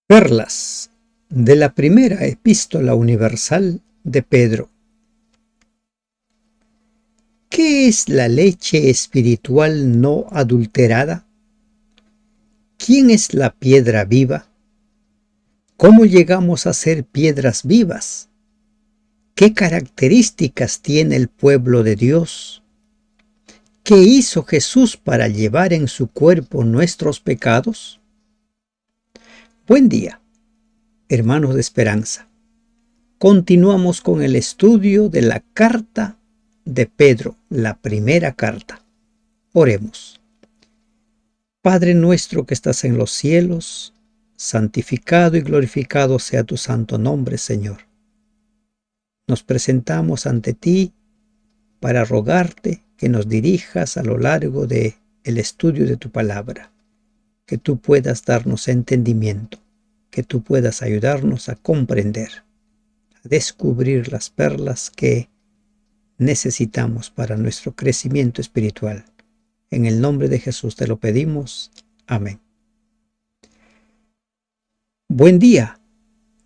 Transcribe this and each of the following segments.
Perlas de la primera epístola universal de Pedro. ¿Qué es la leche espiritual no adulterada? ¿Quién es la piedra viva? ¿Cómo llegamos a ser piedras vivas? ¿Qué características tiene el pueblo de Dios? ¿Qué hizo Jesús para llevar en su cuerpo nuestros pecados? Buen día, hermanos de esperanza. Continuamos con el estudio de la carta de Pedro, la primera carta. Oremos. Padre nuestro que estás en los cielos, santificado y glorificado sea tu santo nombre, Señor. Nos presentamos ante ti para rogarte que nos dirijas a lo largo del estudio de tu palabra, que tú puedas darnos entendimiento, que tú puedas ayudarnos a comprender, a descubrir las perlas que necesitamos para nuestro crecimiento espiritual. En el nombre de Jesús te lo pedimos. Amén. Buen día,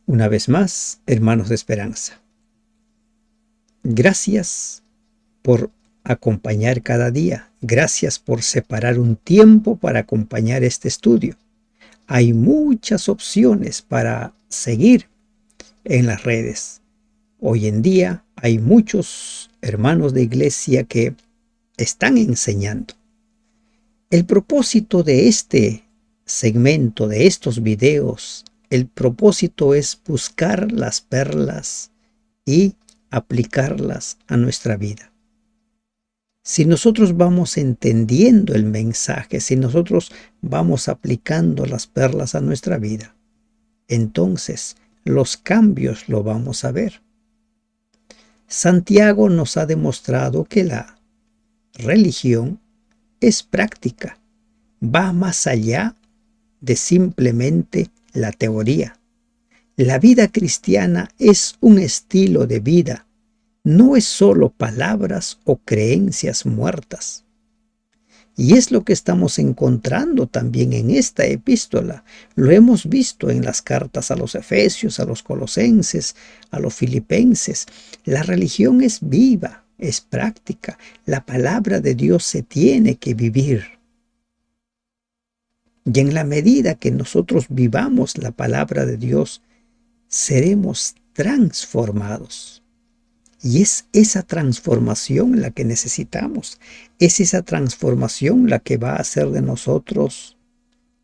una vez más, hermanos de esperanza. Gracias por acompañar cada día. Gracias por separar un tiempo para acompañar este estudio. Hay muchas opciones para seguir en las redes. Hoy en día hay muchos hermanos de iglesia que están enseñando. El propósito de este segmento, de estos videos, el propósito es buscar las perlas y aplicarlas a nuestra vida. Si nosotros vamos entendiendo el mensaje, si nosotros vamos aplicando las perlas a nuestra vida, entonces los cambios lo vamos a ver. Santiago nos ha demostrado que la religión es práctica, va más allá de simplemente la teoría. La vida cristiana es un estilo de vida, no es solo palabras o creencias muertas. Y es lo que estamos encontrando también en esta epístola. Lo hemos visto en las cartas a los Efesios, a los Colosenses, a los Filipenses. La religión es viva, es práctica. La palabra de Dios se tiene que vivir. Y en la medida que nosotros vivamos la palabra de Dios, seremos transformados. Y es esa transformación la que necesitamos. Es esa transformación la que va a hacer de nosotros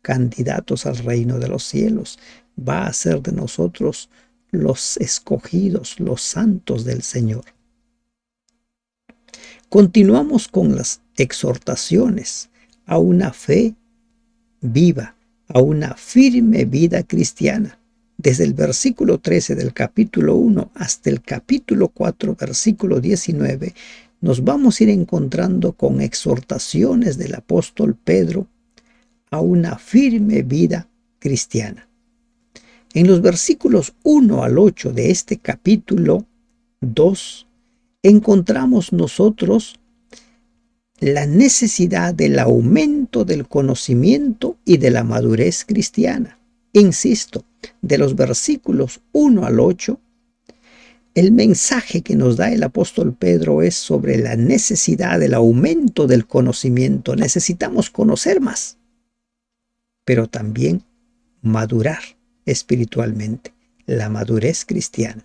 candidatos al reino de los cielos. Va a hacer de nosotros los escogidos, los santos del Señor. Continuamos con las exhortaciones a una fe viva, a una firme vida cristiana. Desde el versículo 13 del capítulo 1 hasta el capítulo 4, versículo 19, nos vamos a ir encontrando con exhortaciones del apóstol Pedro a una firme vida cristiana. En los versículos 1 al 8 de este capítulo 2, encontramos nosotros la necesidad del aumento del conocimiento y de la madurez cristiana. Insisto, de los versículos 1 al 8, el mensaje que nos da el apóstol Pedro es sobre la necesidad del aumento del conocimiento. Necesitamos conocer más, pero también madurar espiritualmente, la madurez cristiana.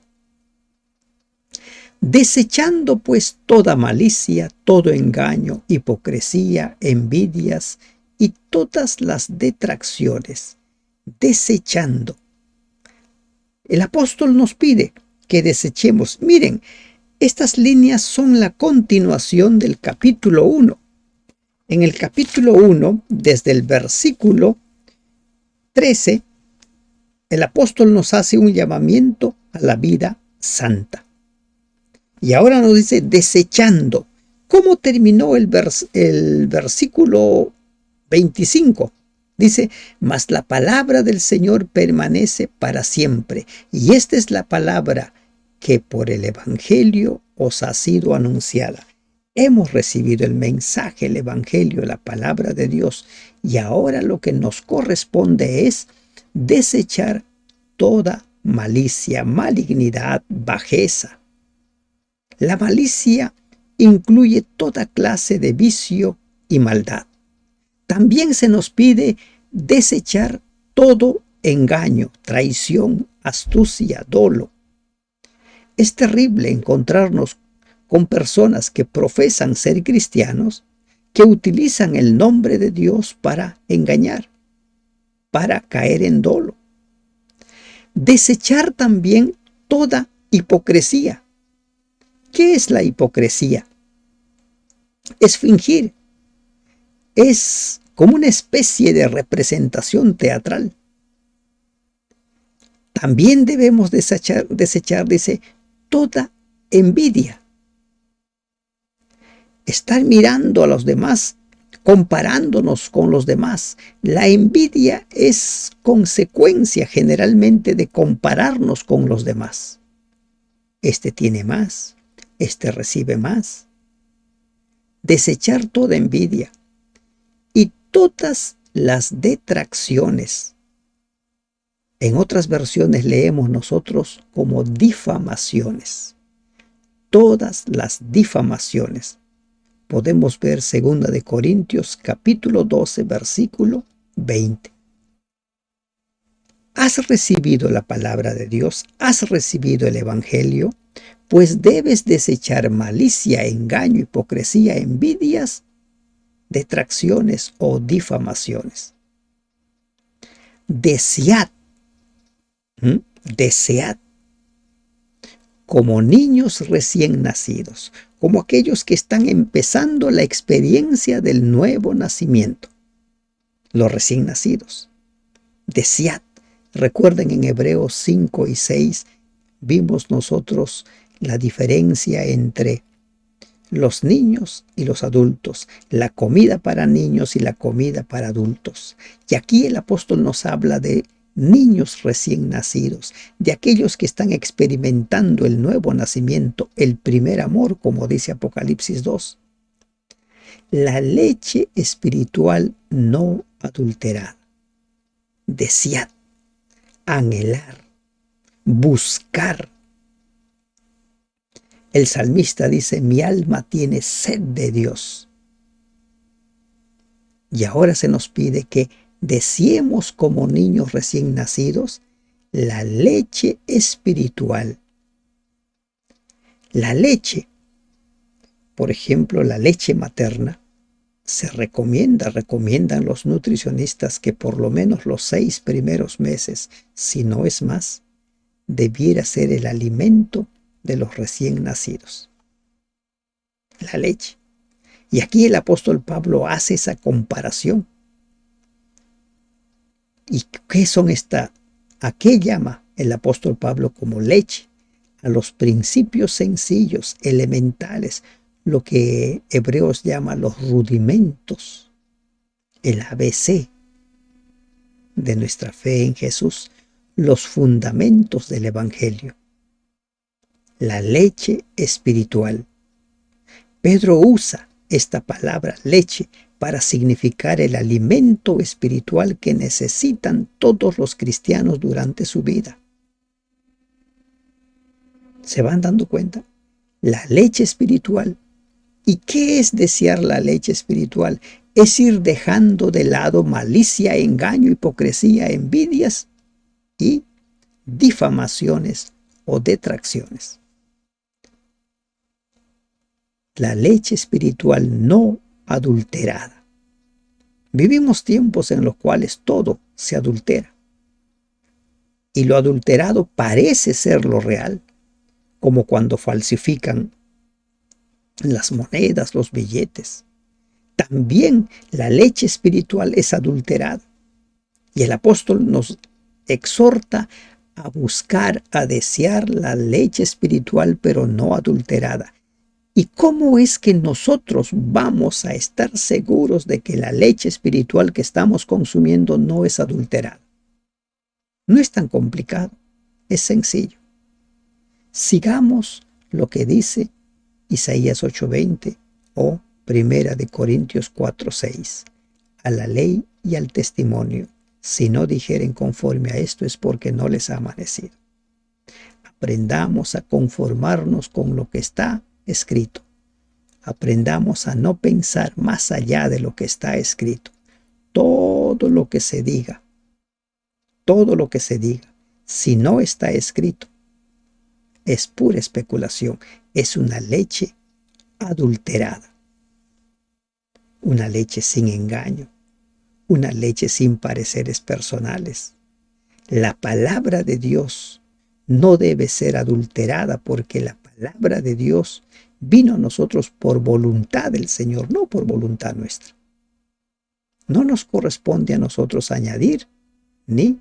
Desechando pues toda malicia, todo engaño, hipocresía, envidias y todas las detracciones. Desechando. El apóstol nos pide que desechemos. Miren, estas líneas son la continuación del capítulo 1. En el capítulo 1, desde el versículo 13, el apóstol nos hace un llamamiento a la vida santa. Y ahora nos dice desechando. ¿Cómo terminó el versículo 25? Dice, mas la palabra del Señor permanece para siempre. Y esta es la palabra que por el Evangelio os ha sido anunciada. Hemos recibido el mensaje, el Evangelio, la palabra de Dios. Y ahora lo que nos corresponde es desechar toda malicia, malignidad, bajeza. La malicia incluye toda clase de vicio y maldad. También se nos pide desechar todo engaño, traición, astucia, dolo. Es terrible encontrarnos con personas que profesan ser cristianos, que utilizan el nombre de Dios para engañar, para caer en dolo. Desechar también toda hipocresía. ¿Qué es la hipocresía? Es fingir. Es como una especie de representación teatral. También debemos desechar, dice, toda envidia. Estar mirando a los demás, comparándonos con los demás. La envidia es consecuencia generalmente de compararnos con los demás. Este tiene más, este recibe más. Desechar toda envidia y todas las detracciones. En otras versiones leemos nosotros como difamaciones. Todas las difamaciones. Podemos ver 2 de Corintios capítulo 12, versículo 20. ¿Has recibido la palabra de Dios? ¿Has recibido el Evangelio? Pues debes desechar malicia, engaño, hipocresía, envidias, detracciones o difamaciones. Desead, desead, como niños recién nacidos, como aquellos que están empezando la experiencia del nuevo nacimiento, los recién nacidos. Desead. Recuerden, en Hebreos 5 y 6 vimos nosotros la diferencia entre los niños y los adultos, la comida para niños y la comida para adultos. Y aquí el apóstol nos habla de niños recién nacidos, de aquellos que están experimentando el nuevo nacimiento, el primer amor, como dice Apocalipsis 2. La leche espiritual no adulterada. Desead, anhelar, buscar. El salmista dice: mi alma tiene sed de Dios. Y ahora se nos pide que deseemos como niños recién nacidos la leche espiritual. La leche, por ejemplo, la leche materna, recomiendan los nutricionistas que por lo menos los 6 primeros meses, si no es más, debiera ser el alimento de los recién nacidos. La leche. Y aquí el apóstol Pablo hace esa comparación. ¿Y qué son a qué llama el apóstol Pablo como leche? A los principios sencillos, elementales, lo que Hebreos llama los rudimentos, el ABC de nuestra fe en Jesús, los fundamentos del Evangelio, la leche espiritual. Pedro usa esta palabra leche para significar el alimento espiritual que necesitan todos los cristianos durante su vida. ¿Se van dando cuenta? La leche espiritual. ¿Y qué es desear la leche espiritual? Es ir dejando de lado malicia, engaño, hipocresía, envidias y difamaciones o detracciones. La leche espiritual no adulterada. Vivimos tiempos en los cuales todo se adultera. Y lo adulterado parece ser lo real, como cuando falsifican las monedas, los billetes. También la leche espiritual es adulterada. Y el apóstol nos exhorta a buscar, a desear la leche espiritual, pero no adulterada. ¿Y cómo es que nosotros vamos a estar seguros de que la leche espiritual que estamos consumiendo no es adulterada? No es tan complicado, es sencillo. Sigamos lo que dice Isaías 8:20 o 1 de Corintios 4:6. A la ley y al testimonio Si no dijeren conforme a esto es porque no les ha amanecido. Aprendamos a conformarnos con lo que está escrito. Aprendamos a no pensar más allá de lo que está escrito. Todo lo que se diga, si no está escrito, es pura especulación, es una leche adulterada, una leche sin engaño, una leche sin pareceres personales. La palabra de Dios no debe ser adulterada porque la palabra de Dios vino a nosotros por voluntad del Señor, no por voluntad nuestra. No nos corresponde a nosotros añadir ni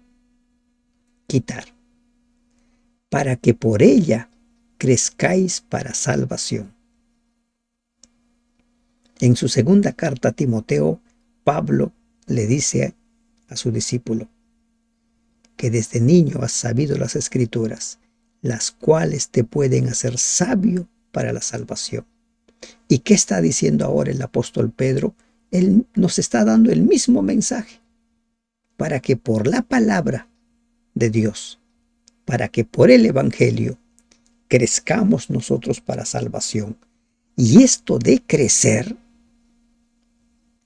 quitar, para que por ella crezcáis para salvación. En su segunda carta a Timoteo, Pablo le dice a su discípulo que desde niño has sabido las Escrituras, las cuales te pueden hacer sabio para la salvación. ¿Y qué está diciendo ahora el apóstol Pedro? Él nos está dando el mismo mensaje, para que por la palabra de Dios, para que por el Evangelio crezcamos nosotros para salvación. Y esto de crecer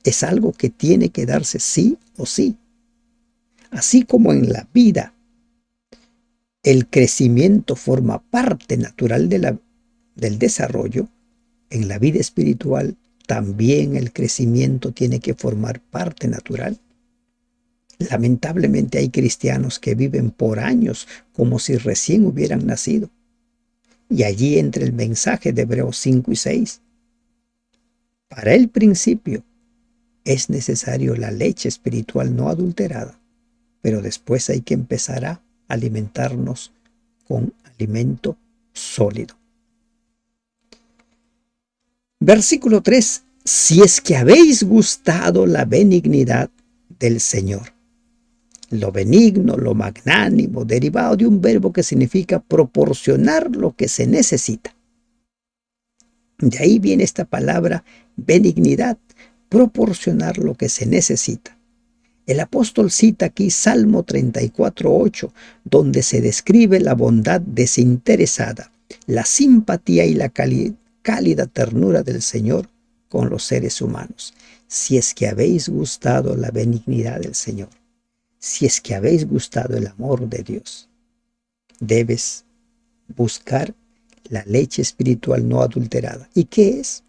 es algo que tiene que darse sí o sí. Así como en la vida el crecimiento forma parte natural del desarrollo, en la vida espiritual también el crecimiento tiene que formar parte natural. Lamentablemente hay cristianos que viven por años como si recién hubieran nacido. Y allí entra el mensaje de Hebreos 5 y 6. Para el principio es necesario la leche espiritual no adulterada, pero después hay que empezar a alimentarnos con alimento sólido. Versículo 3. Si es que habéis gustado la benignidad del Señor. Lo benigno, lo magnánimo, derivado de un verbo que significa proporcionar lo que se necesita. De ahí viene esta palabra benignidad, proporcionar lo que se necesita. El apóstol cita aquí Salmo 34:8, donde se describe la bondad desinteresada, la simpatía y la cálida ternura del Señor con los seres humanos. Si es que habéis gustado la benignidad del Señor, si es que habéis gustado el amor de Dios, debes buscar la leche espiritual no adulterada. ¿Y qué es?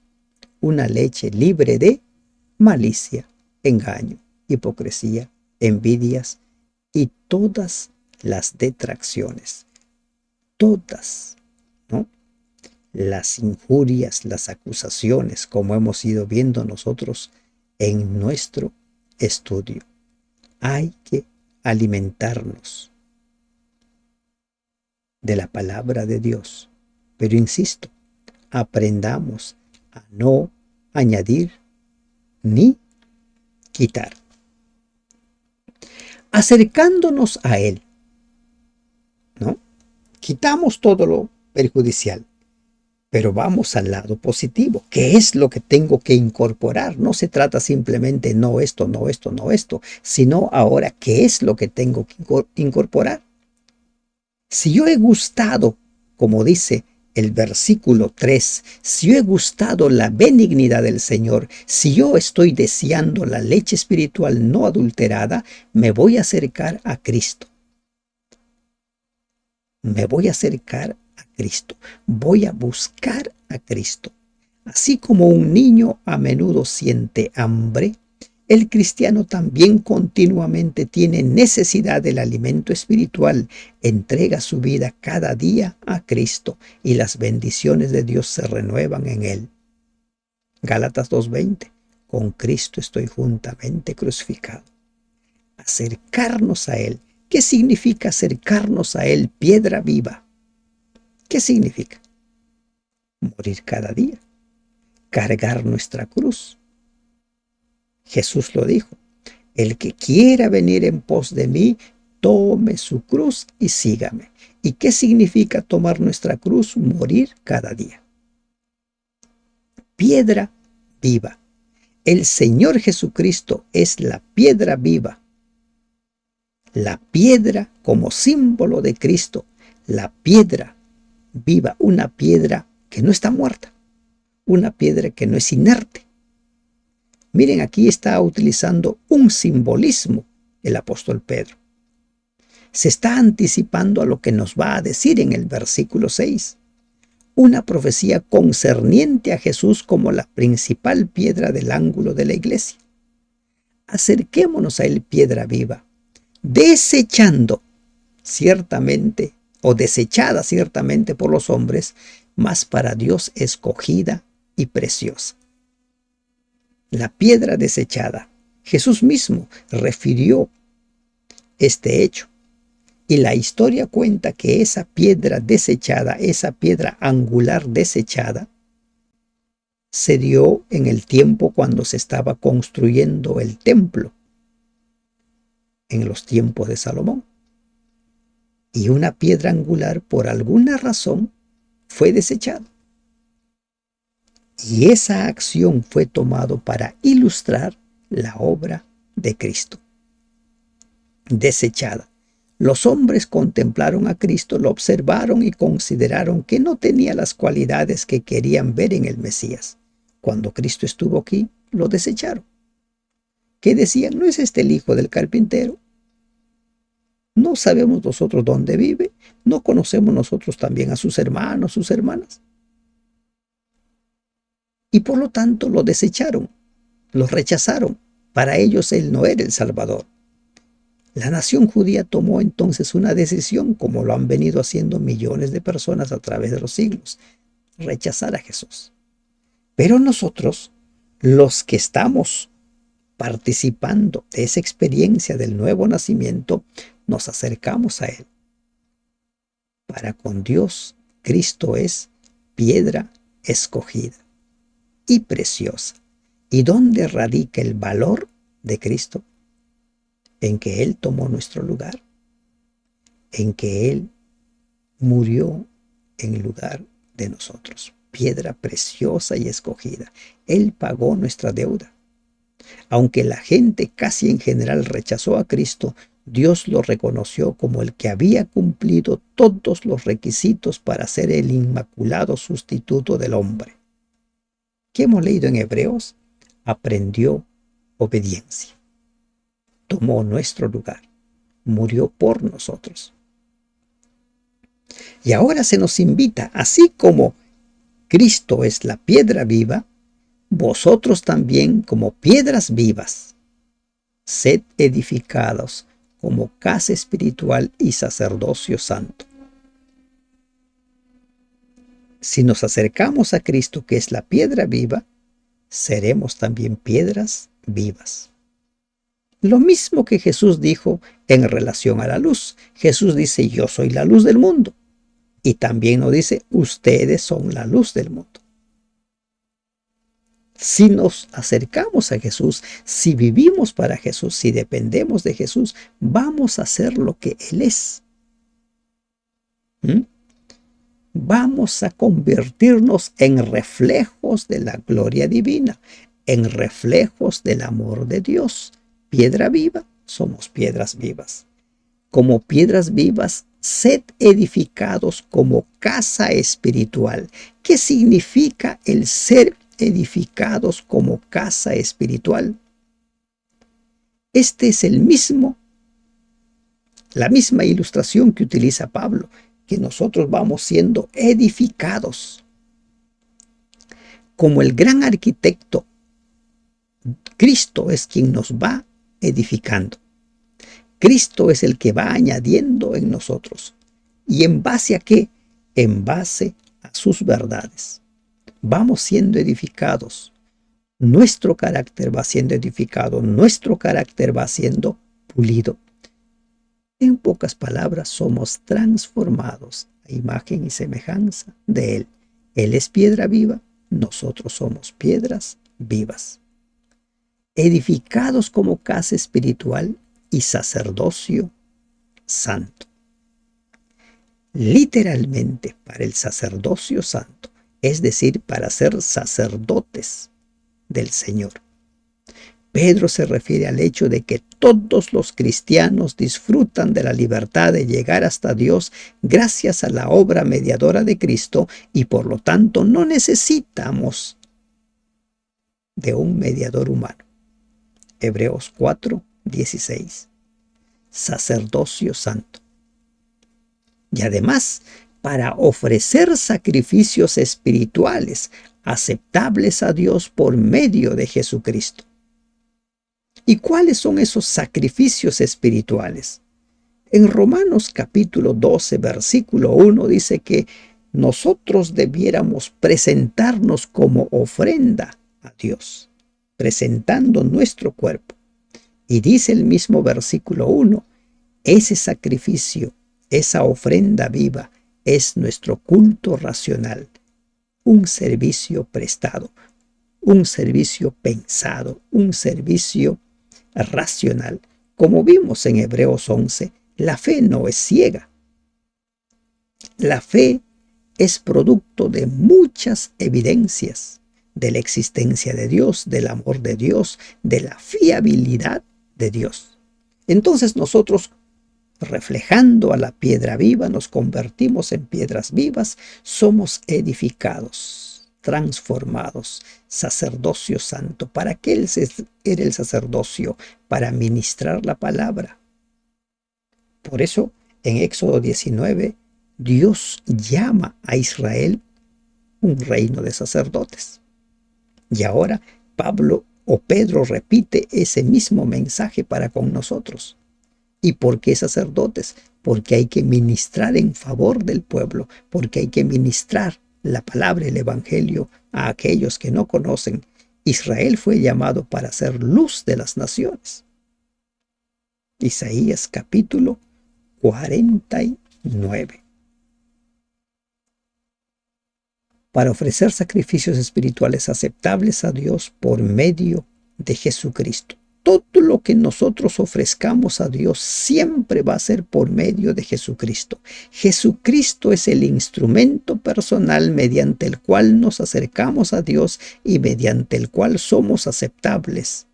Una leche libre de malicia, engaño, hipocresía, envidias y todas las detracciones. Todas, ¿no? Las injurias, las acusaciones, como hemos ido viendo nosotros en nuestro estudio. Hay que alimentarnos de la palabra de Dios. Pero insisto, aprendamos a no añadir ni quitar. Acercándonos a Él, ¿no? Quitamos todo lo perjudicial, pero vamos al lado positivo. ¿Qué es lo que tengo que incorporar? No se trata simplemente no esto, no esto, no esto, sino ahora, ¿qué es lo que tengo que incorporar? Si yo he gustado, como dice el versículo 3, si yo he gustado la benignidad del Señor, si yo estoy deseando la leche espiritual no adulterada, me voy a acercar a Cristo. Me voy a acercar a Cristo. Voy a buscar a Cristo. Así como un niño a menudo siente hambre, el cristiano también continuamente tiene necesidad del alimento espiritual, entrega su vida cada día a Cristo y las bendiciones de Dios se renuevan en él. Gálatas 2:20. Con Cristo estoy juntamente crucificado. Acercarnos a Él. ¿Qué significa acercarnos a Él? Piedra viva. ¿Qué significa? Morir cada día. Cargar nuestra cruz. Jesús lo dijo. El que quiera venir en pos de mí, tome su cruz y sígame. ¿Y qué significa tomar nuestra cruz? Morir cada día. Piedra viva. El Señor Jesucristo es la piedra viva La piedra como símbolo de Cristo, la piedra viva, una piedra que no está muerta, una piedra que no es inerte. Miren, aquí está utilizando un simbolismo el apóstol Pedro. Se está anticipando a lo que nos va a decir en el versículo 6. Una profecía concerniente a Jesús como la principal piedra del ángulo de la iglesia. Acerquémonos a él, piedra viva, desechando ciertamente o desechada ciertamente por los hombres, mas para Dios escogida y preciosa. La piedra desechada. Jesús mismo refirió este hecho. Y la historia cuenta que esa piedra desechada, esa piedra angular desechada, se dio en el tiempo cuando se estaba construyendo el templo, en los tiempos de Salomón. Y una piedra angular, por alguna razón, fue desechada. Y esa acción fue tomada para ilustrar la obra de Cristo. Desechada. Los hombres contemplaron a Cristo, lo observaron y consideraron que no tenía las cualidades que querían ver en el Mesías. Cuando Cristo estuvo aquí, lo desecharon. ¿Qué decían? ¿No es este el hijo del carpintero? ¿No sabemos nosotros dónde vive? ¿No conocemos nosotros también a sus hermanos, sus hermanas? Y por lo tanto lo desecharon, lo rechazaron. Para ellos él no era el Salvador. La nación judía tomó entonces una decisión, como lo han venido haciendo millones de personas a través de los siglos, rechazar a Jesús. Pero nosotros, los que estamos participando de esa experiencia del nuevo nacimiento, nos acercamos a Él. Para con Dios, Cristo es piedra escogida y preciosa. ¿Y dónde radica el valor de Cristo? En que Él tomó nuestro lugar, en que Él murió en lugar de nosotros. Piedra preciosa y escogida. Él pagó nuestra deuda. Aunque la gente casi en general rechazó a Cristo, Dios lo reconoció como el que había cumplido todos los requisitos para ser el inmaculado sustituto del hombre. ¿Qué hemos leído en Hebreos? Aprendió obediencia. Tomó nuestro lugar. Murió por nosotros. Y ahora se nos invita, así como Cristo es la piedra viva, vosotros también como piedras vivas, sed edificados como casa espiritual y sacerdocio santo. Si nos acercamos a Cristo, que es la piedra viva, seremos también piedras vivas. Lo mismo que Jesús dijo en relación a la luz. Jesús dice, yo soy la luz del mundo. Y también nos dice, ustedes son la luz del mundo. Si nos acercamos a Jesús, si vivimos para Jesús, si dependemos de Jesús, vamos a hacer lo que Él es. Vamos a convertirnos en reflejos de la gloria divina, en reflejos del amor de Dios. Piedra viva, somos piedras vivas. Como piedras vivas, sed edificados como casa espiritual. ¿Qué significa el ser edificados como casa espiritual? Este es la misma ilustración que utiliza Pablo, que nosotros vamos siendo edificados. Como el gran arquitecto, Cristo es quien nos va edificando. Cristo es el que va añadiendo en nosotros. ¿Y en base a qué? En base a sus verdades. Vamos siendo edificados. Nuestro carácter va siendo edificado. Nuestro carácter va siendo pulido. En pocas palabras, somos transformados a imagen y semejanza de Él. Él es piedra viva, nosotros somos piedras vivas. Edificados como casa espiritual y sacerdocio santo. Literalmente, para el sacerdocio santo, es decir, para ser sacerdotes del Señor. Pedro se refiere al hecho de que todos los cristianos disfrutan de la libertad de llegar hasta Dios gracias a la obra mediadora de Cristo y por lo tanto no necesitamos de un mediador humano. Hebreos 4:16. Sacerdocio santo. Y además, para ofrecer sacrificios espirituales aceptables a Dios por medio de Jesucristo. ¿Y cuáles son esos sacrificios espirituales? En Romanos capítulo 12, versículo 1 dice que nosotros debiéramos presentarnos como ofrenda a Dios, presentando nuestro cuerpo. Y dice el mismo versículo 1, ese sacrificio, esa ofrenda viva, es nuestro culto racional, un servicio prestado, un servicio pensado, un servicio racional. Como vimos en Hebreos 11, la fe no es ciega. La fe es producto de muchas evidencias de la existencia de Dios, del amor de Dios, de la fiabilidad de Dios. Entonces nosotros, reflejando a la piedra viva, nos convertimos en piedras vivas, somos edificados, transformados, sacerdocio santo. ¿Para qué era el sacerdocio? Para ministrar la palabra. Por eso, en Éxodo 19, Dios llama a Israel un reino de sacerdotes. Y ahora Pedro repite ese mismo mensaje para con nosotros. ¿Y por qué sacerdotes? Porque hay que ministrar en favor del pueblo, porque hay que ministrar la palabra, el evangelio a aquellos que no conocen. Israel fue llamado para ser luz de las naciones. Isaías capítulo 49. Para ofrecer sacrificios espirituales aceptables a Dios por medio de Jesucristo. Todo lo que nosotros ofrezcamos a Dios siempre va a ser por medio de Jesucristo. Jesucristo es el instrumento personal mediante el cual nos acercamos a Dios y mediante el cual somos aceptables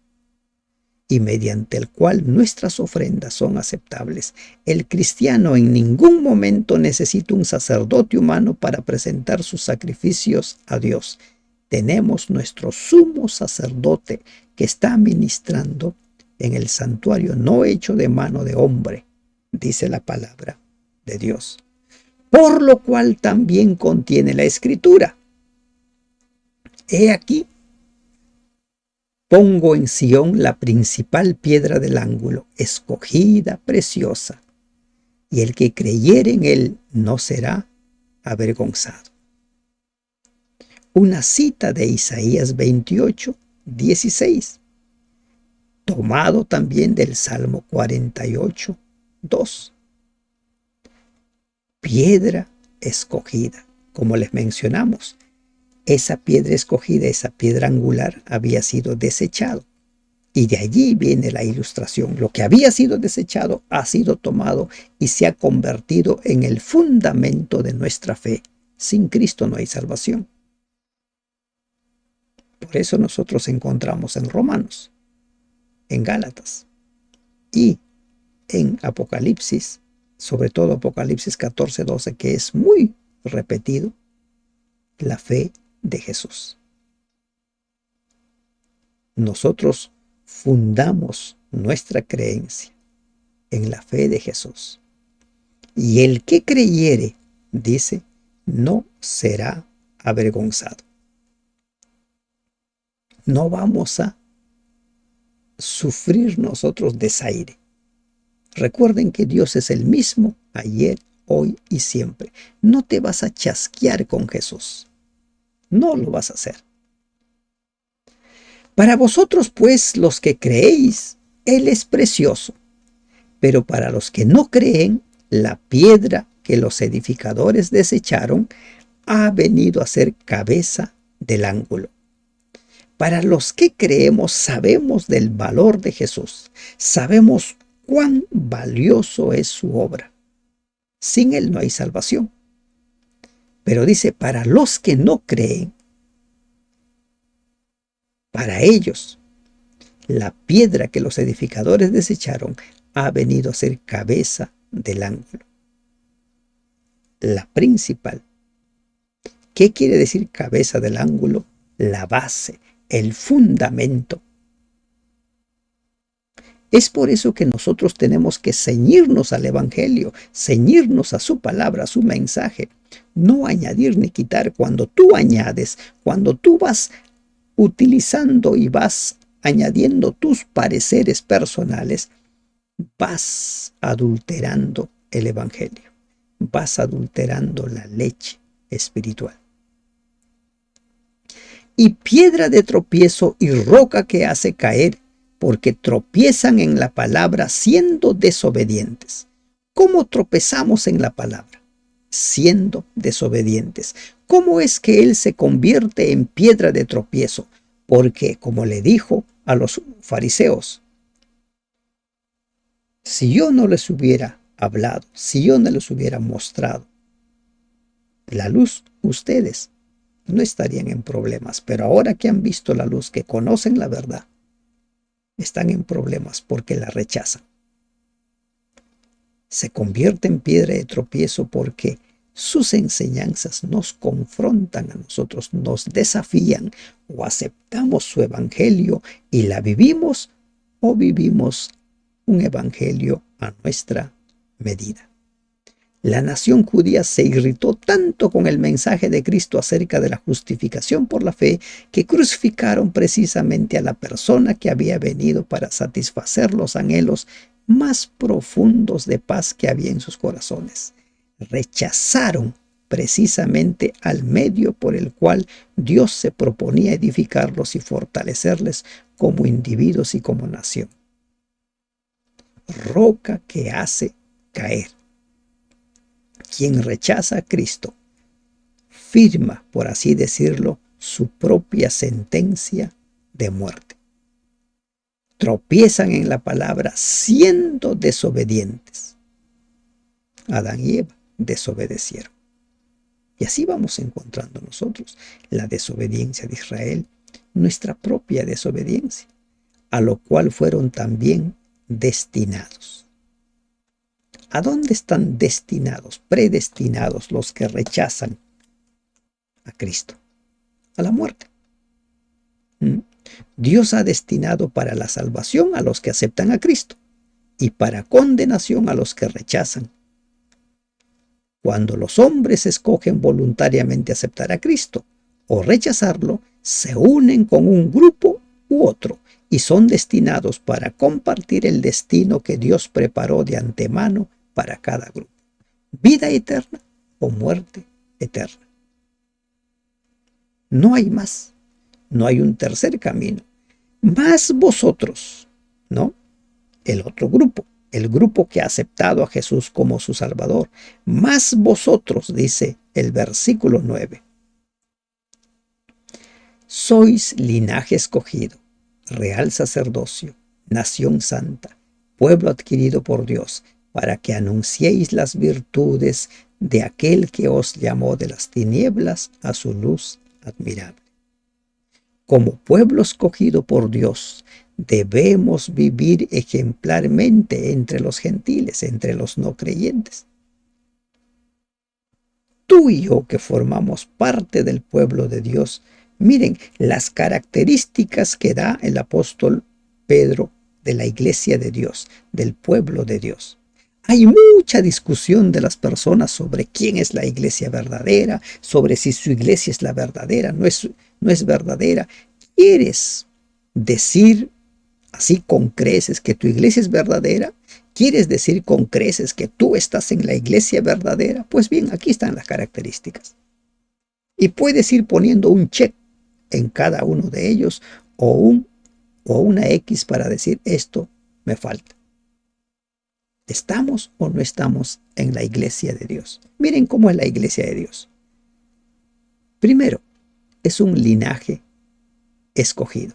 y mediante el cual nuestras ofrendas son aceptables. El cristiano en ningún momento necesita un sacerdote humano para presentar sus sacrificios a Dios. Tenemos nuestro sumo sacerdote que está ministrando en el santuario no hecho de mano de hombre, dice la palabra de Dios. Por lo cual también contiene la Escritura. He aquí, pongo en Sión la principal piedra del ángulo, escogida, preciosa, y el que creyere en él no será avergonzado. Una cita de Isaías 28:16, tomado también del Salmo 48:2. Piedra escogida, como les mencionamos. Esa piedra escogida, esa piedra angular, había sido desechado. Y de allí viene la ilustración. Lo que había sido desechado ha sido tomado y se ha convertido en el fundamento de nuestra fe. Sin Cristo no hay salvación. Por eso nosotros encontramos en Romanos, en Gálatas y en Apocalipsis, sobre todo Apocalipsis 14:12, que es muy repetido, la fe de Jesús. Nosotros fundamos nuestra creencia en la fe de Jesús. Y el que creyere, dice, no será avergonzado. No vamos a sufrir nosotros desaire. Recuerden que Dios es el mismo ayer, hoy y siempre. No te vas a chasquear con Jesús. No lo vas a hacer. Para vosotros, pues, los que creéis, Él es precioso. Pero para los que no creen, la piedra que los edificadores desecharon ha venido a ser cabeza del ángulo. Para los que creemos, sabemos del valor de Jesús. Sabemos cuán valioso es su obra. Sin Él no hay salvación. Pero dice, para los que no creen, para ellos, la piedra que los edificadores desecharon ha venido a ser cabeza del ángulo. La principal. ¿Qué quiere decir cabeza del ángulo? La base, el fundamento. Es por eso que nosotros tenemos que ceñirnos al Evangelio, ceñirnos a su palabra, a su mensaje. No añadir ni quitar. Cuando tú añades, cuando tú vas utilizando y vas añadiendo tus pareceres personales, vas adulterando el Evangelio, vas adulterando la leche espiritual. Y piedra de tropiezo y roca que hace caer, porque tropiezan en la palabra siendo desobedientes. ¿Cómo tropezamos en la palabra? Siendo desobedientes. ¿Cómo es que él se convierte en piedra de tropiezo? Porque, como le dijo a los fariseos, si yo no les hubiera hablado, si yo no les hubiera mostrado la luz, ustedes no estarían en problemas. Pero ahora que han visto la luz, que conocen la verdad, están en problemas porque la rechazan. Se convierte en piedra de tropiezo porque sus enseñanzas nos confrontan a nosotros, nos desafían. O aceptamos su evangelio y la vivimos, o vivimos un evangelio a nuestra medida. La nación judía se irritó tanto con el mensaje de Cristo acerca de la justificación por la fe que crucificaron precisamente a la persona que había venido para satisfacer los anhelos más profundos de paz que había en sus corazones. Rechazaron precisamente al medio por el cual Dios se proponía edificarlos y fortalecerles como individuos y como nación. Roca que hace caer. Quien rechaza a Cristo firma, por así decirlo, su propia sentencia de muerte. Tropiezan en la palabra siendo desobedientes. Adán y Eva desobedecieron. Y así vamos encontrando nosotros la desobediencia de Israel, nuestra propia desobediencia, a lo cual fueron también destinados. ¿A dónde están destinados, predestinados los que rechazan a Cristo? A la muerte. Dios ha destinado para la salvación a los que aceptan a Cristo y para condenación a los que rechazan. Cuando los hombres escogen voluntariamente aceptar a Cristo o rechazarlo, se unen con un grupo u otro y son destinados para compartir el destino que Dios preparó de antemano para cada grupo. Vida eterna o muerte eterna. No hay más. No hay un tercer camino. Más vosotros, ¿no? El otro grupo, el grupo que ha aceptado a Jesús como su Salvador. Más vosotros, dice el versículo 9. Sois linaje escogido, real sacerdocio, nación santa, pueblo adquirido por Dios, para que anunciéis las virtudes de aquel que os llamó de las tinieblas a su luz admirable. Como pueblo escogido por Dios, debemos vivir ejemplarmente entre los gentiles, entre los no creyentes. Tú y yo que formamos parte del pueblo de Dios, miren las características que da el apóstol Pedro de la iglesia de Dios, del pueblo de Dios. Hay mucha discusión de las personas sobre quién es la iglesia verdadera, sobre si su iglesia es la verdadera, no es verdadera. ¿Quieres decir así con creces que tu iglesia es verdadera? ¿Quieres decir con creces que tú estás en la iglesia verdadera? Pues bien, aquí están las características. Y puedes ir poniendo un check en cada uno de ellos o una X para decir esto me falta. ¿Estamos o no estamos en la iglesia de Dios? Miren cómo es la iglesia de Dios. Primero, es un linaje escogido.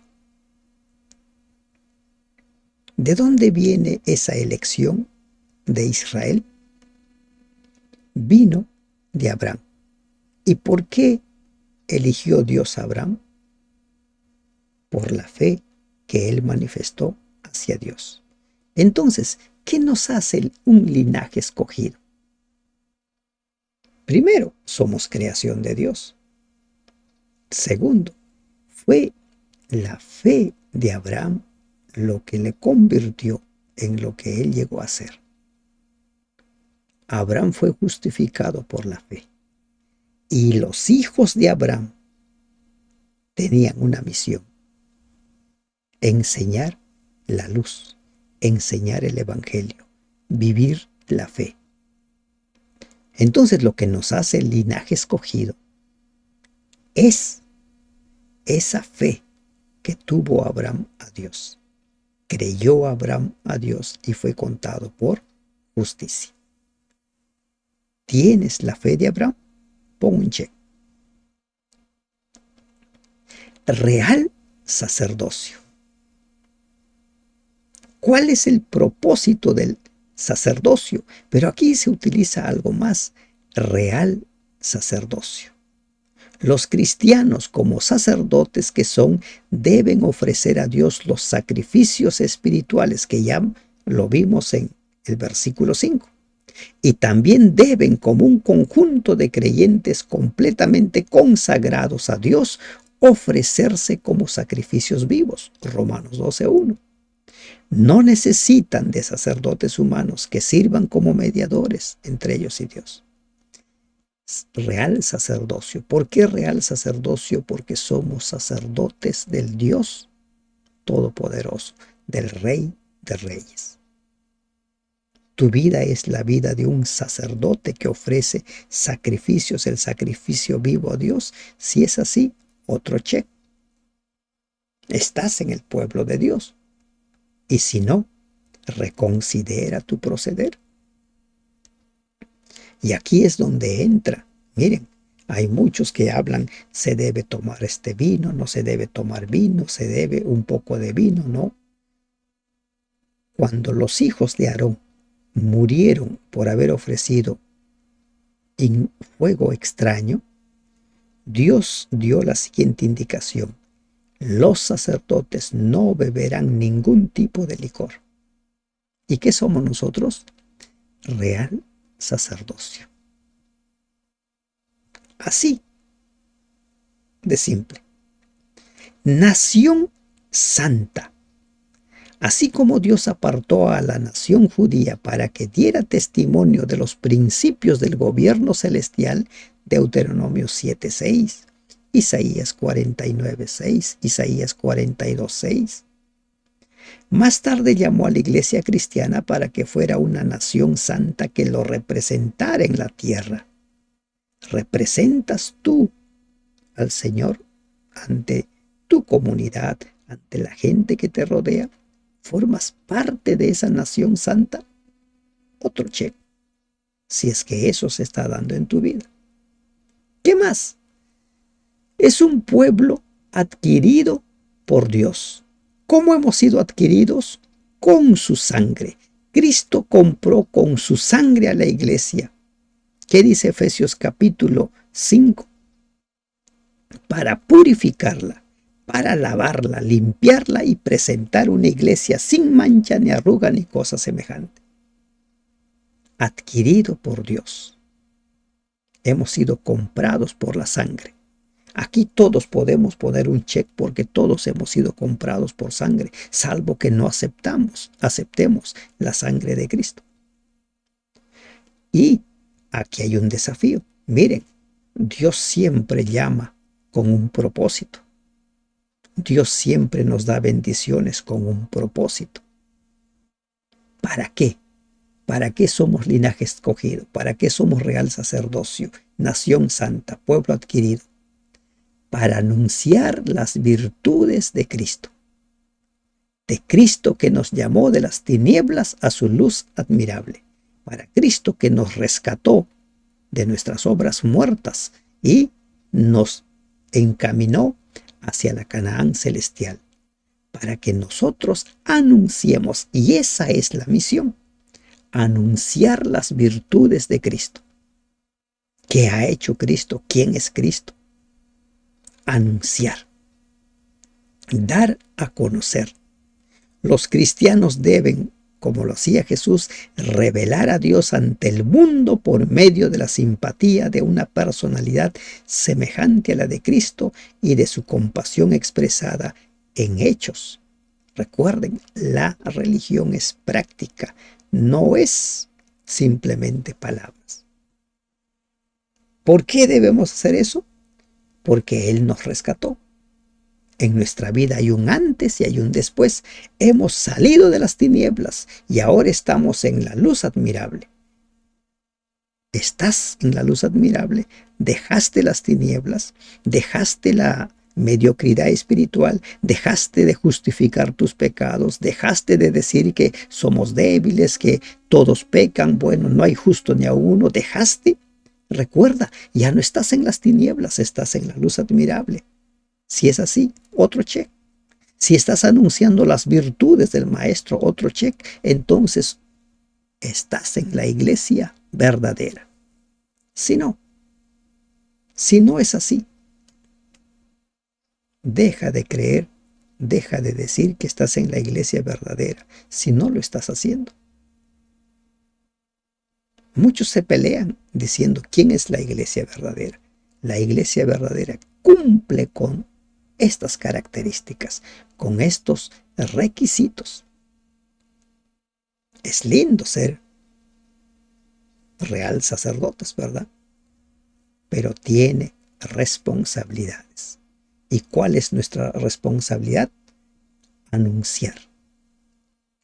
¿De dónde viene esa elección de Israel? Vino de Abraham. ¿Y por qué eligió Dios a Abraham? Por la fe que él manifestó hacia Dios. Entonces, ¿qué nos hace un linaje escogido? Primero, somos creación de Dios. Segundo, fue la fe de Abraham lo que le convirtió en lo que él llegó a ser. Abraham fue justificado por la fe. Y los hijos de Abraham tenían una misión: enseñar la luz, enseñar el evangelio, vivir la fe. Entonces, lo que nos hace el linaje escogido es esa fe que tuvo Abraham a Dios. Creyó Abraham a Dios y fue contado por justicia. ¿Tienes la fe de Abraham? Pon un check. Real sacerdocio. ¿Cuál es el propósito del sacerdocio? Pero aquí se utiliza algo más: real sacerdocio. Los cristianos, como sacerdotes que son, deben ofrecer a Dios los sacrificios espirituales, que ya lo vimos en el versículo 5. Y también deben, como un conjunto de creyentes completamente consagrados a Dios, ofrecerse como sacrificios vivos. Romanos 12:1. No necesitan de sacerdotes humanos que sirvan como mediadores entre ellos y Dios. Real sacerdocio. ¿Por qué real sacerdocio? Porque somos sacerdotes del Dios Todopoderoso, del Rey de Reyes. Tu vida es la vida de un sacerdote que ofrece sacrificios, el sacrificio vivo a Dios. Si es así, otro check. Estás en el pueblo de Dios. Y si no, reconsidera tu proceder. Y aquí es donde entra. Miren, hay muchos que hablan: se debe tomar este vino, no se debe tomar vino, se debe un poco de vino, no. Cuando los hijos de Aarón murieron por haber ofrecido en fuego extraño, Dios dio la siguiente indicación: los sacerdotes no beberán ningún tipo de licor. ¿Y qué somos nosotros? Real sacerdocio. Así de simple. Nación santa. Así como Dios apartó a la nación judía para que diera testimonio de los principios del gobierno celestial, Deuteronomio 7:6, Isaías 49:6, Isaías 42:6. Más tarde llamó a la iglesia cristiana para que fuera una nación santa que lo representara en la tierra. ¿Representas tú al Señor ante tu comunidad, ante la gente que te rodea? ¿Formas parte de esa nación santa? Otro check, si es que eso se está dando en tu vida. ¿Qué más? Es un pueblo adquirido por Dios. ¿Cómo hemos sido adquiridos? Con su sangre. Cristo compró con su sangre a la iglesia. ¿Qué dice Efesios capítulo 5? Para purificarla, para lavarla, limpiarla y presentar una iglesia sin mancha ni arruga ni cosa semejante. Adquirido por Dios. Hemos sido comprados por la sangre. Aquí todos podemos poner un check porque todos hemos sido comprados por sangre, salvo que no aceptemos la sangre de Cristo. Y aquí hay un desafío. Miren, Dios siempre llama con un propósito. Dios siempre nos da bendiciones con un propósito. ¿Para qué? ¿Para qué somos linaje escogido? ¿Para qué somos real sacerdocio, nación santa, pueblo adquirido? Para anunciar las virtudes de Cristo que nos llamó de las tinieblas a su luz admirable, para Cristo que nos rescató de nuestras obras muertas y nos encaminó hacia la Canaán celestial, para que nosotros anunciemos, y esa es la misión, anunciar las virtudes de Cristo. ¿Qué ha hecho Cristo? ¿Quién es Cristo? Anunciar. dar a conocer. Los cristianos deben, como lo hacía Jesús, revelar a Dios ante el mundo por medio de la simpatía de una personalidad semejante a la de Cristo y de su compasión expresada en hechos. Recuerden, la religión es práctica, no es simplemente palabras. ¿Por qué debemos hacer eso? Porque Él nos rescató. En nuestra vida hay un antes y hay un después. Hemos salido de las tinieblas y ahora estamos en la luz admirable. Estás en la luz admirable, dejaste las tinieblas, dejaste la mediocridad espiritual, dejaste de justificar tus pecados, dejaste de decir que somos débiles, que todos pecan, bueno, no hay justo ni a uno, dejaste. Recuerda, ya no estás en las tinieblas, estás en la luz admirable. Si es así, otro check. Si estás anunciando las virtudes del Maestro, otro check. Entonces, estás en la iglesia verdadera. Si no es así, deja de creer, deja de decir que estás en la iglesia verdadera, si no lo estás haciendo. Muchos se pelean diciendo quién es la iglesia verdadera. La iglesia verdadera cumple con estas características, con estos requisitos. Es lindo ser real sacerdotes, ¿verdad? Pero tiene responsabilidades. ¿Y cuál es nuestra responsabilidad? Anunciar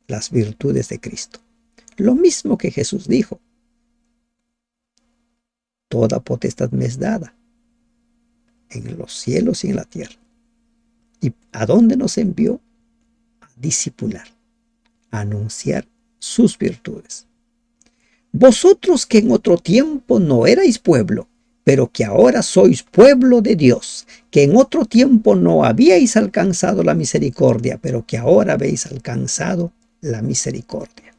las virtudes de Cristo. Lo mismo que Jesús dijo. Toda potestad me es dada en los cielos y en la tierra. ¿Y a dónde nos envió? A discipular, a anunciar sus virtudes. Vosotros que en otro tiempo no erais pueblo, pero que ahora sois pueblo de Dios, que en otro tiempo no habíais alcanzado la misericordia, pero que ahora habéis alcanzado la misericordia.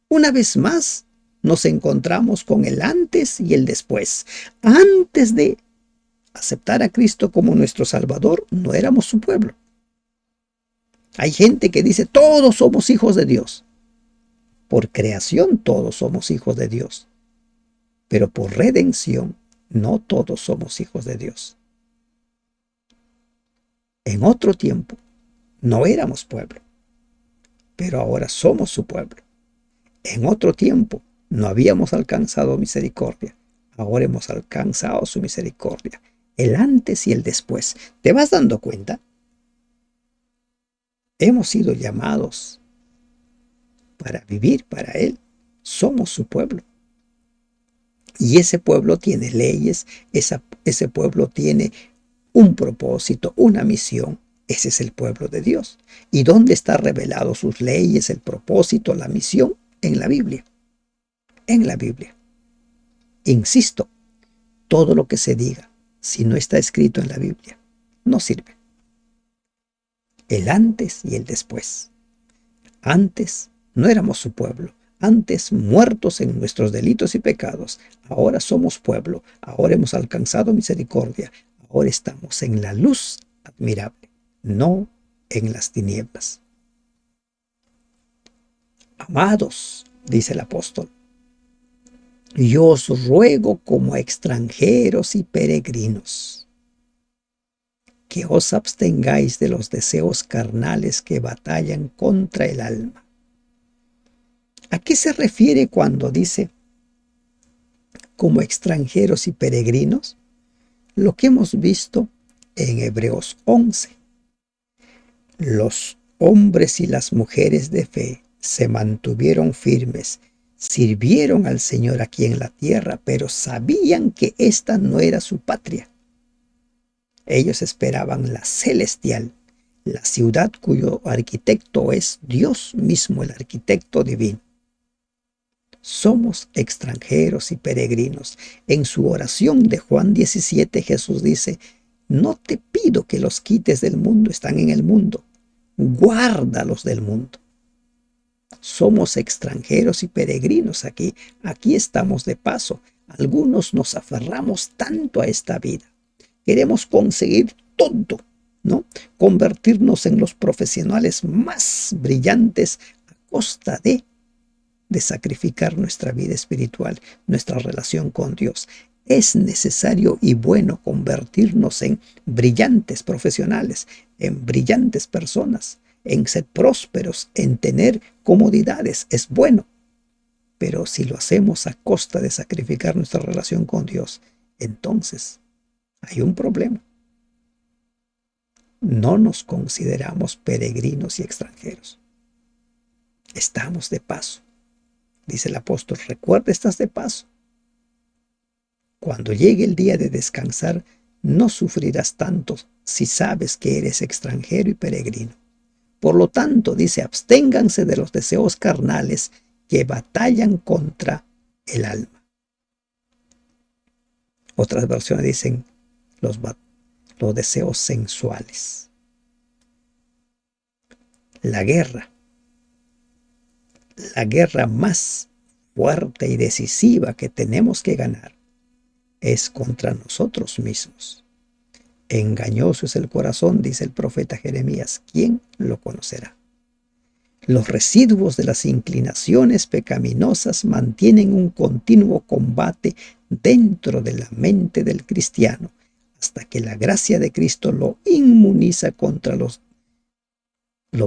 Una vez más, nos encontramos con el antes y el después. Antes de aceptar a Cristo como nuestro Salvador, no éramos su pueblo. Hay gente que dice, todos somos hijos de Dios. Por creación todos somos hijos de Dios, pero por redención no todos somos hijos de Dios. En otro tiempo no éramos pueblo, pero ahora somos su pueblo. En otro tiempo no habíamos alcanzado misericordia, ahora hemos alcanzado su misericordia. El antes y el después. ¿Te vas dando cuenta? Hemos sido llamados para vivir para Él. Somos su pueblo. Y ese pueblo tiene leyes, ese pueblo tiene un propósito, una misión. Ese es el pueblo de Dios. ¿Y dónde está revelado sus leyes, el propósito, la misión? En la Biblia. En la Biblia. Insisto, todo lo que se diga, si no está escrito en la Biblia, no sirve. El antes y el después. Antes no éramos su pueblo. Antes muertos en nuestros delitos y pecados. Ahora somos pueblo. Ahora hemos alcanzado misericordia. Ahora estamos en la luz admirable, no en las tinieblas. Amados, dice el apóstol, yo os ruego como a extranjeros y peregrinos, que os abstengáis de los deseos carnales que batallan contra el alma. ¿A qué se refiere cuando dice como extranjeros y peregrinos? Lo que hemos visto en Hebreos 11. Los hombres y las mujeres de fe se mantuvieron firmes, sirvieron al Señor aquí en la tierra, pero sabían que esta no era su patria. Ellos esperaban la celestial, la ciudad cuyo arquitecto es Dios mismo, el arquitecto divino. Somos extranjeros y peregrinos. En su oración de Juan 17, Jesús dice, no te pido que los quites del mundo, están en el mundo, guárdalos del mundo. Somos extranjeros y peregrinos aquí. Aquí estamos de paso. Algunos nos aferramos tanto a esta vida. Queremos conseguir todo. ¿no? Convertirnos en los profesionales más brillantes a costa de sacrificar nuestra vida espiritual, nuestra relación con Dios. Es necesario y bueno convertirnos en brillantes profesionales, en brillantes personas, en ser prósperos, en tener comodidades. Es bueno, pero si lo hacemos a costa de sacrificar nuestra relación con Dios, entonces hay un problema. No nos consideramos peregrinos y extranjeros. Estamos de paso. Dice el apóstol, recuerda, estás de paso. Cuando llegue el día de descansar, no sufrirás tanto si sabes que eres extranjero y peregrino. Por lo tanto, dice, absténganse de los deseos carnales que batallan contra el alma. Otras versiones dicen los deseos sensuales. La guerra más fuerte y decisiva que tenemos que ganar es contra nosotros mismos. Engañoso es el corazón, dice el profeta Jeremías. ¿Quién lo conocerá? Los residuos de las inclinaciones pecaminosas mantienen un continuo combate dentro de la mente del cristiano, hasta que la gracia de Cristo lo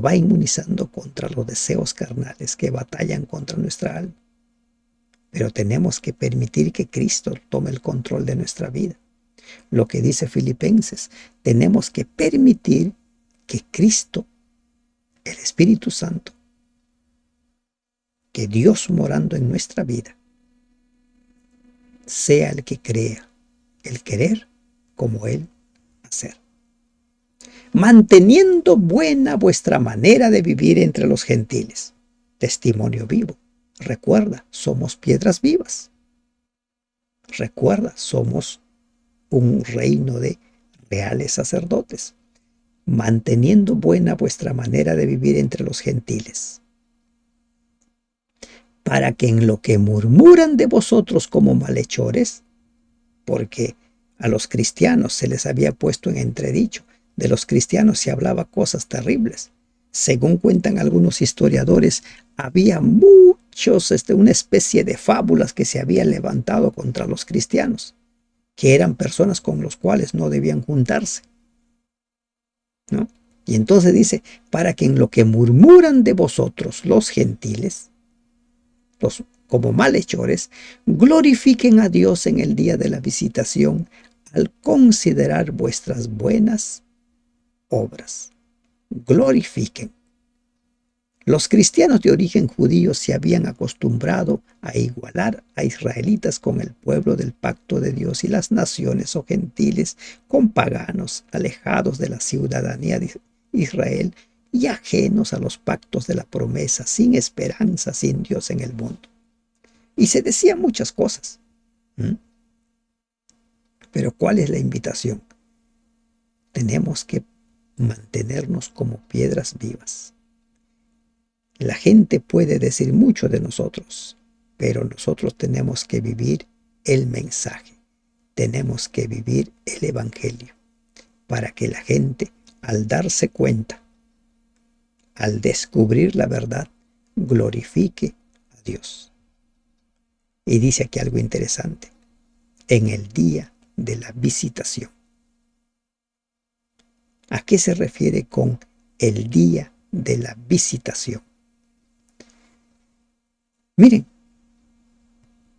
va inmunizando contra los deseos carnales que batallan contra nuestra alma. Pero tenemos que permitir que Cristo tome el control de nuestra vida. Lo que dice Filipenses, tenemos que permitir que Cristo, el Espíritu Santo, que Dios morando en nuestra vida, sea el que crea, el querer como Él hacer. Manteniendo buena vuestra manera de vivir entre los gentiles. Testimonio vivo. Recuerda, somos piedras vivas. Recuerda, somos un reino de reales sacerdotes. Manteniendo buena vuestra manera de vivir entre los gentiles, para que en lo que murmuran de vosotros como malhechores, porque a los cristianos se les había puesto en entredicho, de los cristianos se hablaba cosas terribles. Según cuentan algunos historiadores, había una especie de fábulas que se habían levantado contra los cristianos, que eran personas con los cuales no debían juntarse, ¿no? Y entonces dice, para que en lo que murmuran de vosotros los gentiles, como malhechores, glorifiquen a Dios en el día de la visitación al considerar vuestras buenas obras. Glorifiquen. Los cristianos de origen judío se habían acostumbrado a igualar a israelitas con el pueblo del pacto de Dios y las naciones o gentiles con paganos, alejados de la ciudadanía de Israel y ajenos a los pactos de la promesa, sin esperanza, sin Dios en el mundo. Y se decían muchas cosas. Pero ¿cuál es la invitación? Tenemos que mantenernos como piedras vivas. La gente puede decir mucho de nosotros, pero nosotros tenemos que vivir el mensaje. Tenemos que vivir el evangelio para que la gente, al darse cuenta, al descubrir la verdad, glorifique a Dios. Y dice aquí algo interesante. En el día de la visitación. ¿A qué se refiere con el día de la visitación? Miren,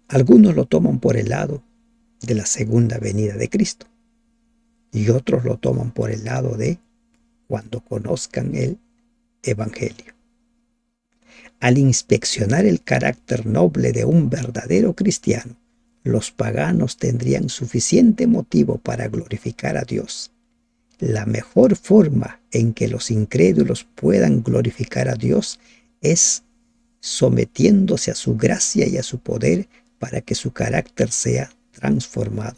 algunos lo toman por el lado de la segunda venida de Cristo y otros lo toman por el lado de cuando conozcan el evangelio. Al inspeccionar el carácter noble de un verdadero cristiano, los paganos tendrían suficiente motivo para glorificar a Dios. La mejor forma en que los incrédulos puedan glorificar a Dios es sometiéndose a su gracia y a su poder para que su carácter sea transformado.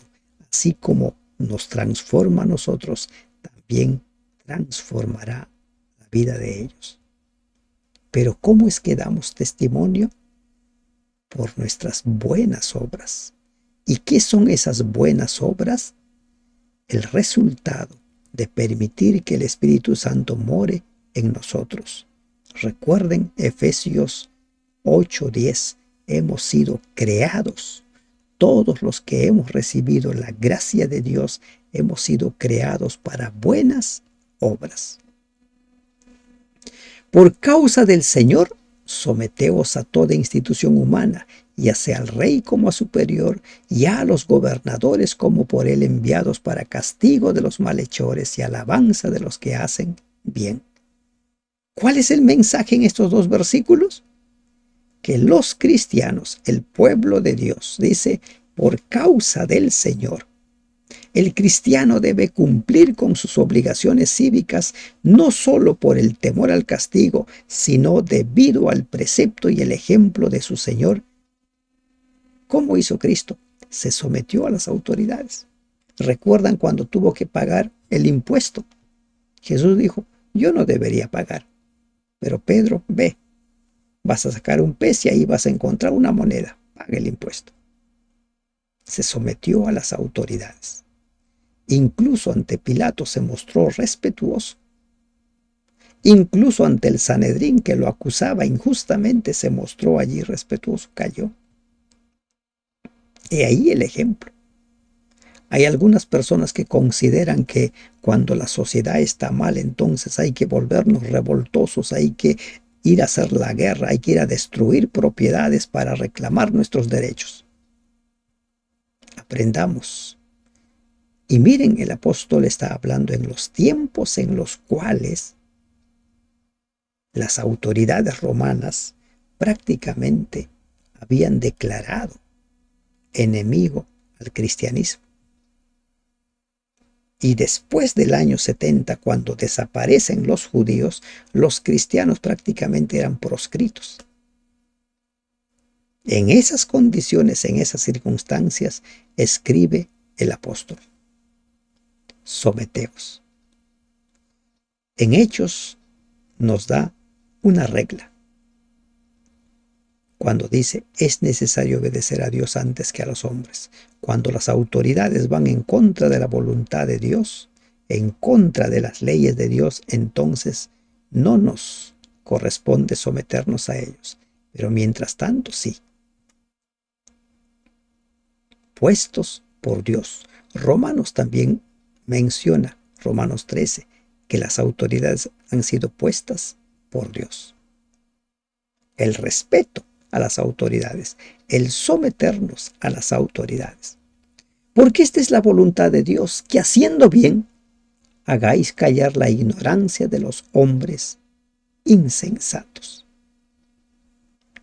Así como nos transforma a nosotros, también transformará la vida de ellos. Pero ¿cómo es que damos testimonio? Por nuestras buenas obras. ¿Y qué son esas buenas obras? El resultado de permitir que el Espíritu Santo more en nosotros. Recuerden Efesios 8:10, hemos sido creados. Todos los que hemos recibido la gracia de Dios hemos sido creados para buenas obras. Por causa del Señor, someteos a toda institución humana, ya sea al rey como a superior, y a los gobernadores como por él enviados para castigo de los malhechores y alabanza de los que hacen bien. ¿Cuál es el mensaje en estos dos versículos? Que los cristianos, el pueblo de Dios, dice, por causa del Señor, el cristiano debe cumplir con sus obligaciones cívicas no solo por el temor al castigo, sino debido al precepto y el ejemplo de su Señor. ¿Cómo hizo Cristo? Se sometió a las autoridades. ¿Recuerdan cuando tuvo que pagar el impuesto? Jesús dijo, yo no debería pagar. Pero Pedro, ve, vas a sacar un pez y ahí vas a encontrar una moneda. Paga el impuesto. Se sometió a las autoridades. Incluso ante Pilato se mostró respetuoso. Incluso ante el Sanedrín que lo acusaba injustamente se mostró allí respetuoso, cayó. He ahí el ejemplo. Hay algunas personas que consideran que cuando la sociedad está mal, entonces hay que volvernos revoltosos, hay que ir a hacer la guerra, hay que ir a destruir propiedades para reclamar nuestros derechos. Aprendamos. Y miren, el apóstol está hablando en los tiempos en los cuales las autoridades romanas prácticamente habían declarado enemigo al cristianismo. Y después del año 70, cuando desaparecen los judíos, los cristianos prácticamente eran proscritos. En esas condiciones, en esas circunstancias, escribe el apóstol: someteos. En Hechos nos da una regla. Cuando dice, es necesario obedecer a Dios antes que a los hombres. Cuando las autoridades van en contra de la voluntad de Dios, en contra de las leyes de Dios, entonces no nos corresponde someternos a ellos. Pero mientras tanto, sí. Puestos por Dios. Romanos también menciona, Romanos 13, que las autoridades han sido puestas por Dios. El respeto a las autoridades, el someternos a las autoridades. Porque esta es la voluntad de Dios, que haciendo bien, hagáis callar la ignorancia de los hombres insensatos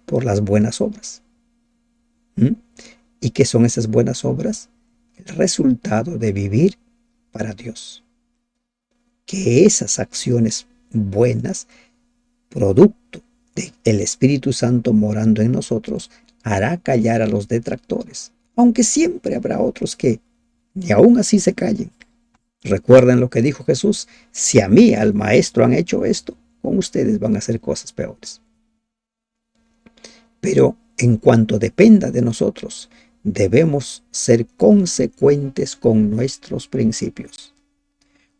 por las buenas obras. ¿Y qué son esas buenas obras? El resultado de vivir para Dios. Que esas acciones buenas, producto del Espíritu Santo morando en nosotros, hará callar a los detractores, aunque siempre habrá otros que, y aún así se callen. Recuerden lo que dijo Jesús: si a mí, al Maestro, han hecho esto, con ustedes van a hacer cosas peores. Pero en cuanto dependa de nosotros, debemos ser consecuentes con nuestros principios,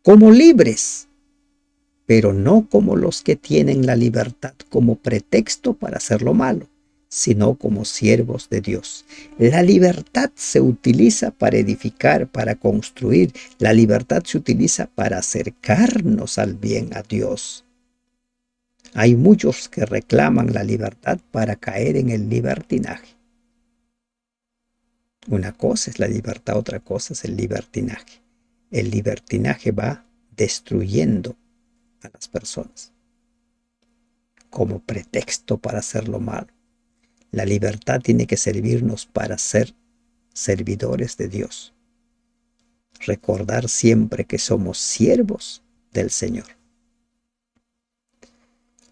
como libres, pero no como los que tienen la libertad como pretexto para hacer lo malo, sino como siervos de Dios. La libertad se utiliza para edificar, para construir. La libertad se utiliza para acercarnos al bien, a Dios. Hay muchos que reclaman la libertad para caer en el libertinaje. Una cosa es la libertad, otra cosa es el libertinaje. El libertinaje va destruyendo a las personas como pretexto para hacer lo malo. La libertad tiene que servirnos para ser servidores de Dios. Recordar siempre que somos siervos del Señor.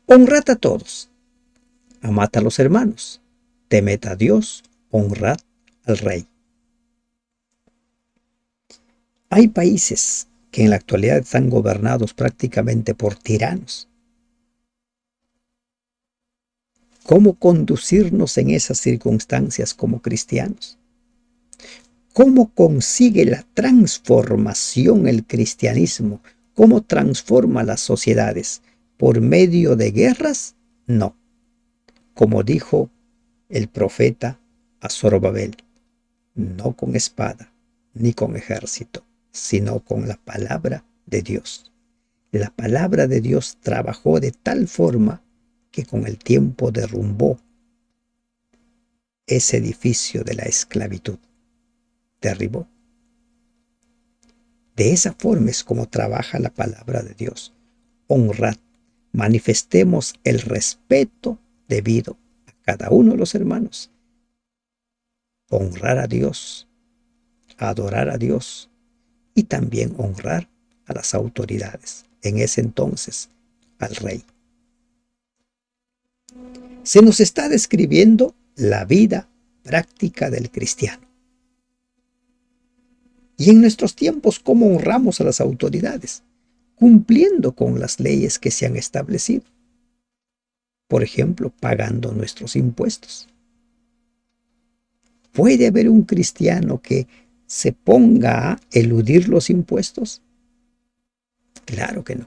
Honrad a todos, amad a los hermanos, temed a Dios, honrad al Rey. Hay países que en la actualidad están gobernados prácticamente por tiranos. ¿Cómo conducirnos en esas circunstancias como cristianos? ¿Cómo consigue la transformación el cristianismo? ¿Cómo transforma las sociedades? ¿Por medio de guerras? No. Como dijo el profeta a Zorobabel, no con espada ni con ejército, sino con la palabra de Dios. La palabra de Dios trabajó de tal forma que con el tiempo derrumbó ese edificio de la esclavitud. Derribó. De esa forma es como trabaja la palabra de Dios. Honrad, manifestemos el respeto debido a cada uno de los hermanos. Honrar a Dios, adorar a Dios y también honrar a las autoridades. En ese entonces, al rey. Se nos está describiendo la vida práctica del cristiano. Y en nuestros tiempos, ¿cómo honramos a las autoridades? Cumpliendo con las leyes que se han establecido. Por ejemplo, pagando nuestros impuestos. ¿Puede haber un cristiano que se ponga a eludir los impuestos? Claro que no.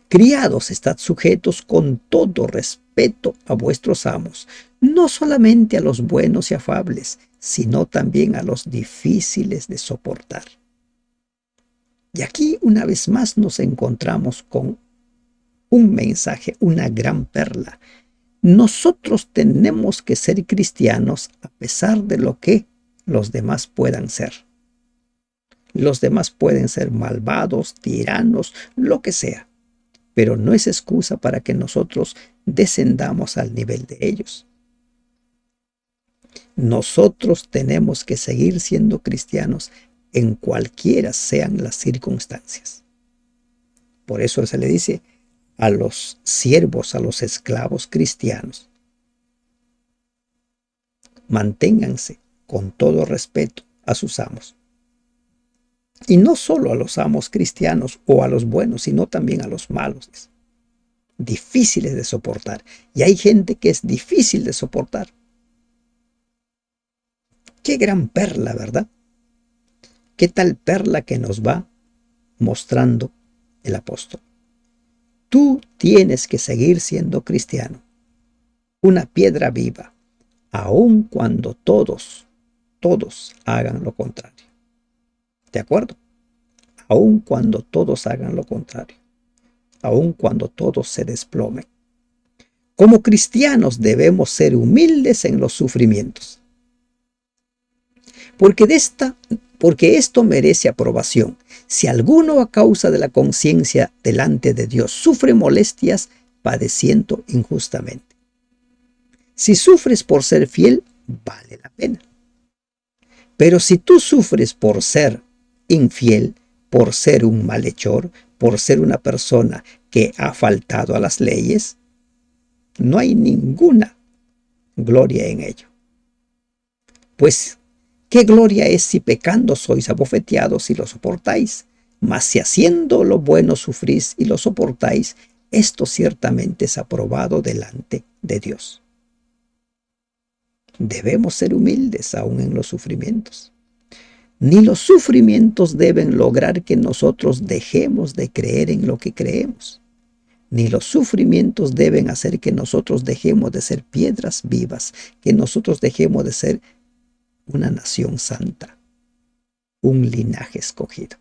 Criados, estad sujetos con todo respeto a vuestros amos, no solamente a los buenos y afables, sino también a los difíciles de soportar. Y aquí una vez más nos encontramos con un mensaje, una gran perla. Nosotros tenemos que ser cristianos a pesar de lo que los demás puedan ser. Los demás pueden ser malvados, tiranos, lo que sea. Pero no es excusa para que nosotros descendamos al nivel de ellos. Nosotros tenemos que seguir siendo cristianos en cualquiera sean las circunstancias. Por eso se le dice a los siervos, a los esclavos cristianos, manténganse con todo respeto a sus amos. Y no solo a los amos cristianos o a los buenos, sino también a los malos. Difíciles de soportar. Y hay gente que es difícil de soportar. Qué gran perla, ¿verdad? Qué tal perla que nos va mostrando el apóstol. Tú tienes que seguir siendo cristiano. Una piedra viva, aun cuando todos hagan lo contrario. ¿De acuerdo? Aun cuando todos hagan lo contrario. Aun cuando todos se desplomen. Como cristianos debemos ser humildes en los sufrimientos. Porque esto merece aprobación. Si alguno a causa de la conciencia delante de Dios sufre molestias, padeciendo injustamente. Si sufres por ser fiel, vale la pena. Pero si tú sufres por ser infiel, por ser un malhechor, por ser una persona que ha faltado a las leyes, no hay ninguna gloria en ello. Pues, ¿qué gloria es si pecando sois abofeteados y lo soportáis? Mas si haciendo lo bueno sufrís y lo soportáis, esto ciertamente es aprobado delante de Dios. Debemos ser humildes aún en los sufrimientos. Ni los sufrimientos deben lograr que nosotros dejemos de creer en lo que creemos. Ni los sufrimientos deben hacer que nosotros dejemos de ser piedras vivas, que nosotros dejemos de ser una nación santa, un linaje escogido.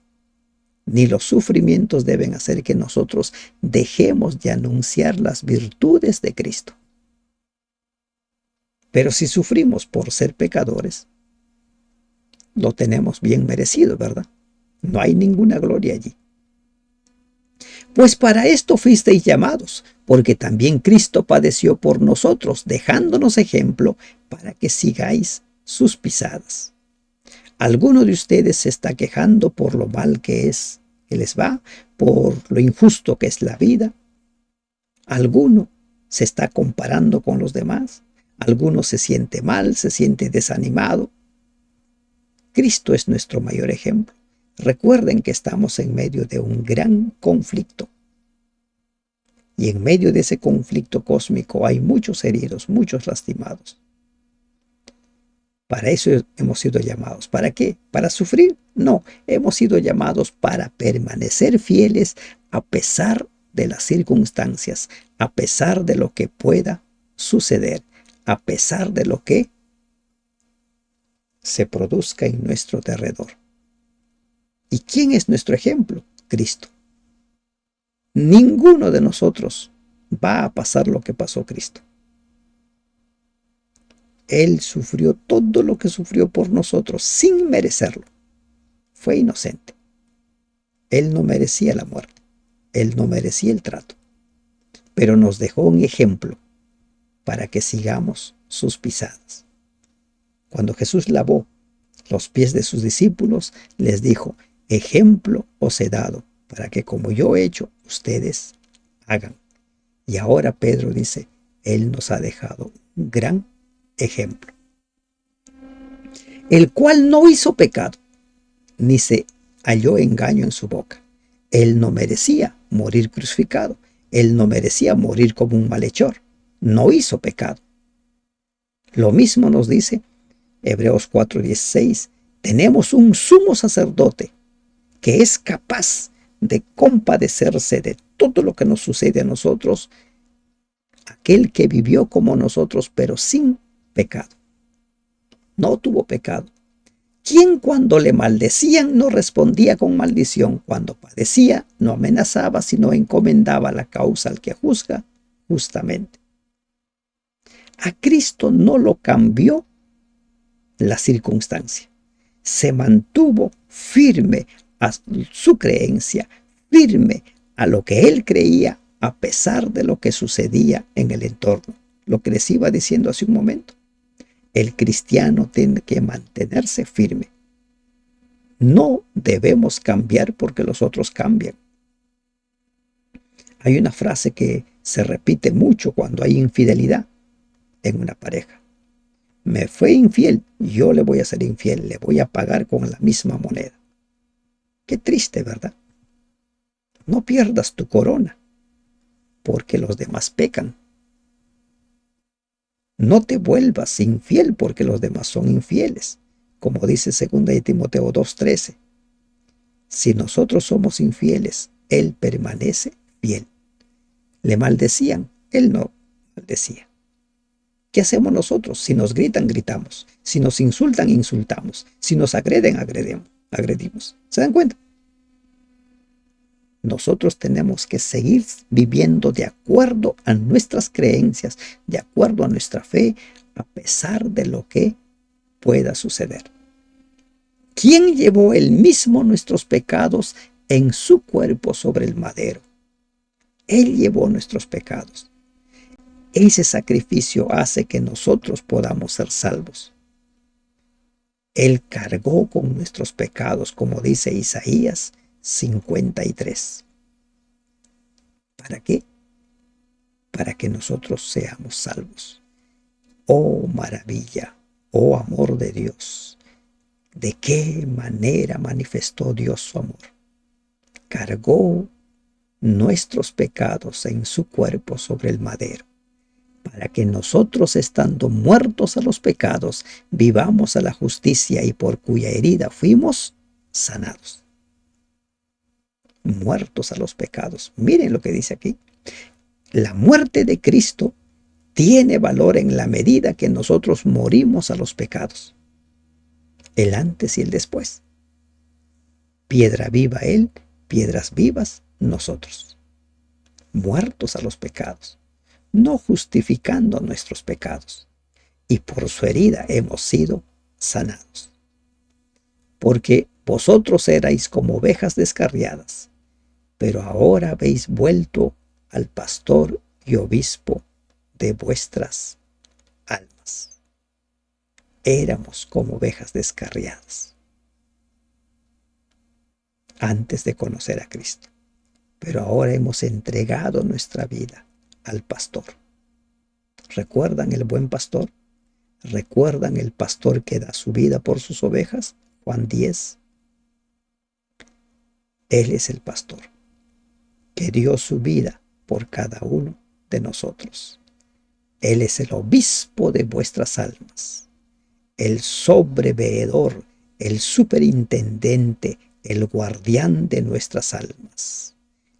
Ni los sufrimientos deben hacer que nosotros dejemos de anunciar las virtudes de Cristo. Pero si sufrimos por ser pecadores, lo tenemos bien merecido, ¿verdad? No hay ninguna gloria allí. Pues para esto fuisteis llamados, porque también Cristo padeció por nosotros, dejándonos ejemplo para que sigáis sus pisadas. ¿Alguno de ustedes se está quejando por lo mal que les va, por lo injusto que es la vida? ¿Alguno se está comparando con los demás? ¿Alguno se siente mal, se siente desanimado? Cristo es nuestro mayor ejemplo. Recuerden que estamos en medio de un gran conflicto. Y en medio de ese conflicto cósmico hay muchos heridos, muchos lastimados. Para eso hemos sido llamados. ¿Para qué? ¿Para sufrir? No, hemos sido llamados para permanecer fieles a pesar de las circunstancias, a pesar de lo que pueda suceder, a pesar de lo que se produzca en nuestro derredor. ¿Y quién es nuestro ejemplo? Cristo. Ninguno de nosotros va a pasar lo que pasó Cristo. Él sufrió todo lo que sufrió por nosotros sin merecerlo. Fue inocente. Él no merecía la muerte. Él no merecía el trato. Pero nos dejó un ejemplo para que sigamos sus pisadas. Cuando Jesús lavó los pies de sus discípulos, les dijo: ejemplo os he dado, para que como yo he hecho, ustedes hagan. Y ahora Pedro dice: Él nos ha dejado un gran ejemplo, el cual no hizo pecado, ni se halló engaño en su boca. Él no merecía morir crucificado. Él no merecía morir como un malhechor. No hizo pecado. Lo mismo nos dice Hebreos 4:16. Tenemos un sumo sacerdote que es capaz de compadecerse de todo lo que nos sucede a nosotros, aquel que vivió como nosotros, pero sin pecado. No tuvo pecado. Quien cuando le maldecían no respondía con maldición, cuando padecía no amenazaba, sino encomendaba la causa al que juzga justamente. A Cristo no lo cambió la circunstancia. Se mantuvo firme a su creencia, firme a lo que él creía, a pesar de lo que sucedía en el entorno. Lo que les iba diciendo hace un momento. El cristiano tiene que mantenerse firme. No debemos cambiar porque los otros cambian. Hay una frase que se repite mucho cuando hay infidelidad en una pareja. Me fue infiel, yo le voy a ser infiel, le voy a pagar con la misma moneda. Qué triste, ¿verdad? No pierdas tu corona porque los demás pecan. No te vuelvas infiel porque los demás son infieles, como dice 2 Timoteo 2:13. Si nosotros somos infieles, Él permanece fiel. Le maldecían, Él no maldecía. ¿Qué hacemos nosotros? Si nos gritan, gritamos. Si nos insultan, insultamos. Si nos agreden, agredimos. ¿Se dan cuenta? Nosotros tenemos que seguir viviendo de acuerdo a nuestras creencias, de acuerdo a nuestra fe, a pesar de lo que pueda suceder. ¿Quién llevó él mismo nuestros pecados en su cuerpo sobre el madero? Él llevó nuestros pecados. Ese sacrificio hace que nosotros podamos ser salvos. Él cargó con nuestros pecados, como dice Isaías 53. ¿Para qué? Para que nosotros seamos salvos. Oh maravilla, oh amor de Dios. ¿De qué manera manifestó Dios su amor? Cargó nuestros pecados en su cuerpo sobre el madero, para que nosotros, estando muertos a los pecados, vivamos a la justicia, y por cuya herida fuimos sanados. Muertos a los pecados. Miren lo que dice aquí. La muerte de Cristo tiene valor en la medida que nosotros morimos a los pecados. El antes y el después. Piedra viva Él, piedras vivas nosotros. Muertos a los pecados, no justificando nuestros pecados. Y por su herida hemos sido sanados. Porque vosotros erais como ovejas descarriadas, pero ahora habéis vuelto al pastor y obispo de vuestras almas. Éramos como ovejas descarriadas antes de conocer a Cristo, pero ahora hemos entregado nuestra vida al pastor. ¿Recuerdan el buen pastor? ¿Recuerdan el pastor que da su vida por sus ovejas? Juan 10. Él es el pastor que dio su vida por cada uno de nosotros. Él es el obispo de vuestras almas. el sobreveedor, el superintendente, el guardián de nuestras almas.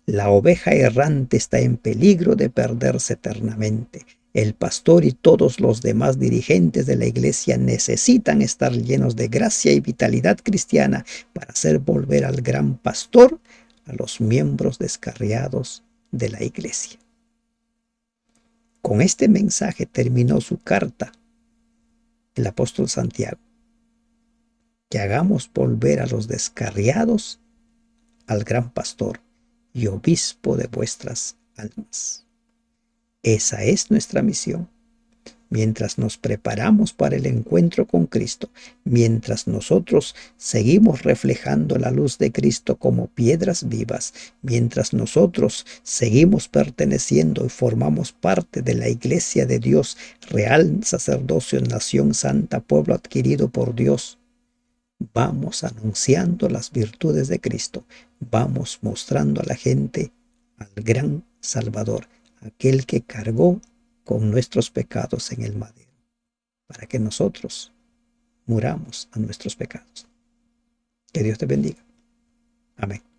La oveja errante está en peligro de perderse eternamente. El pastor y todos los demás dirigentes de la iglesia necesitan estar llenos de gracia y vitalidad cristiana para hacer volver al gran pastor a los miembros descarriados de la iglesia. Con este mensaje terminó su carta el apóstol Santiago. Que hagamos volver a los descarriados al gran pastor y obispo de vuestras almas. Esa es nuestra misión. Mientras nos preparamos para el encuentro con Cristo, mientras nosotros seguimos reflejando la luz de Cristo como piedras vivas, mientras nosotros seguimos perteneciendo y formamos parte de la iglesia de Dios, real sacerdocio, nación santa, pueblo adquirido por Dios, vamos anunciando las virtudes de Cristo, vamos mostrando a la gente al gran Salvador, aquel que cargó con nuestros pecados en el madero, para que nosotros muramos a nuestros pecados. Que Dios te bendiga. Amén.